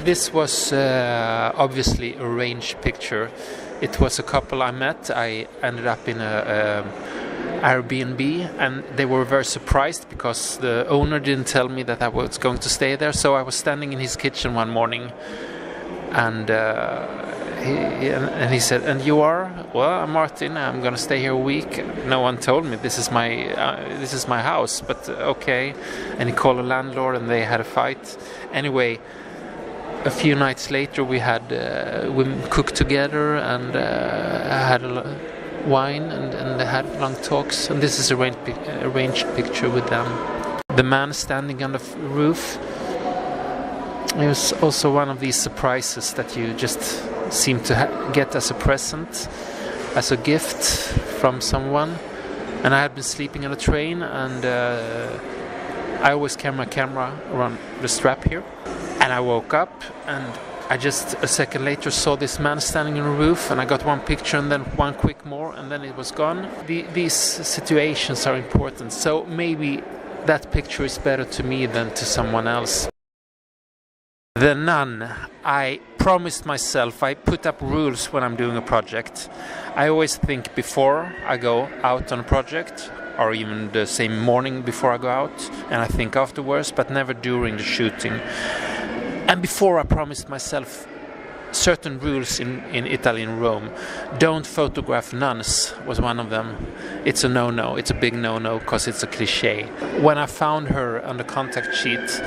This was obviously a arranged picture. It was a couple I met. I ended up in a Airbnb, and they were very surprised because the owner didn't tell me that I was going to stay there. So I was standing in his kitchen one morning, and he said, "And you are?" "Well, I'm Martin. I'm going to stay here a week." No one told me this is my house, but okay. And he called a landlord, and they had a fight. Anyway, a few nights later, we cooked together and had wine and had long talks. And this is a arranged picture with them. The man standing on the roof. It was also one of these surprises that you just seem to get as a present, as a gift from someone. And I had been sleeping on a train, and I always carry my camera around the strap here. And I woke up, and I just a second later saw this man standing on the roof, and I got one picture and then one quick more, and then it was gone. These situations are important, so maybe that picture is better to me than to someone else. The nun. I promised myself, I put up rules when I'm doing a project. I always think before I go out on a project, or even the same morning before I go out, and I think afterwards, but never during the shooting. And before I promised myself certain rules in Italy, in Rome. Don't photograph nuns was one of them. It's a no-no, it's a big no-no because it's a cliche. When I found her on the contact sheet,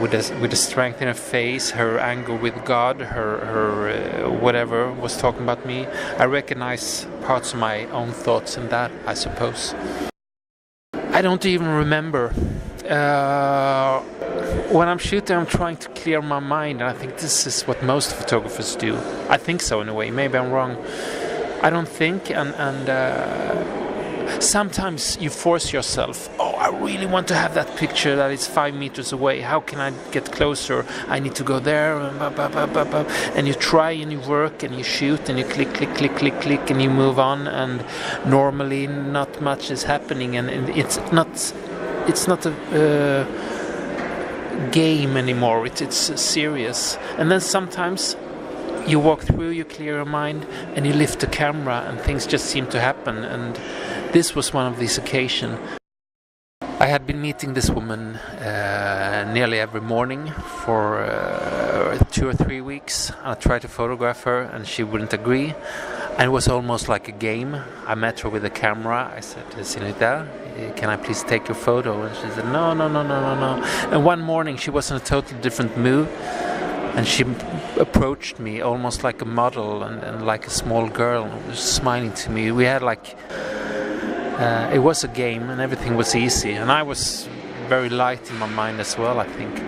with the strength in her face, her anger with God, her whatever was talking about me, I recognize parts of my own thoughts in that, I suppose. I don't even remember. When I'm shooting, I'm trying to clear my mind, and I think this is what most photographers do. I think so in a way. Maybe I'm wrong. I don't think, and sometimes you force yourself. Oh, I really want to have that picture that is 5 meters away. How can I get closer? I need to go there. And you try and you work and you shoot and you click, and you move on. And normally, not much is happening, and it's not a game anymore. It's serious. And then sometimes you walk through, you clear your mind, and you lift the camera, and things just seem to happen. And this was one of these occasions. I had been meeting this woman nearly every morning for 2 or 3 weeks. I tried to photograph her, and she wouldn't agree. And it was almost like a game. I met her with a camera. I said, "Señorita, can I please take your photo?" And she said, no. And one morning she was in a totally different mood, and she approached me almost like a model and like a small girl, smiling to me. We had it was a game, and everything was easy, and I was very light in my mind as well, I think.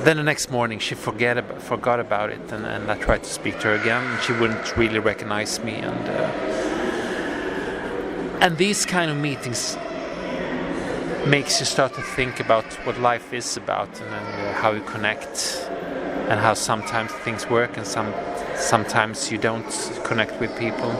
Then the next morning she forgot about it, and I tried to speak to her again, and she wouldn't really recognize me, and these kind of meetings makes you start to think about what life is about, and how you connect, and how sometimes things work and sometimes you don't connect with people.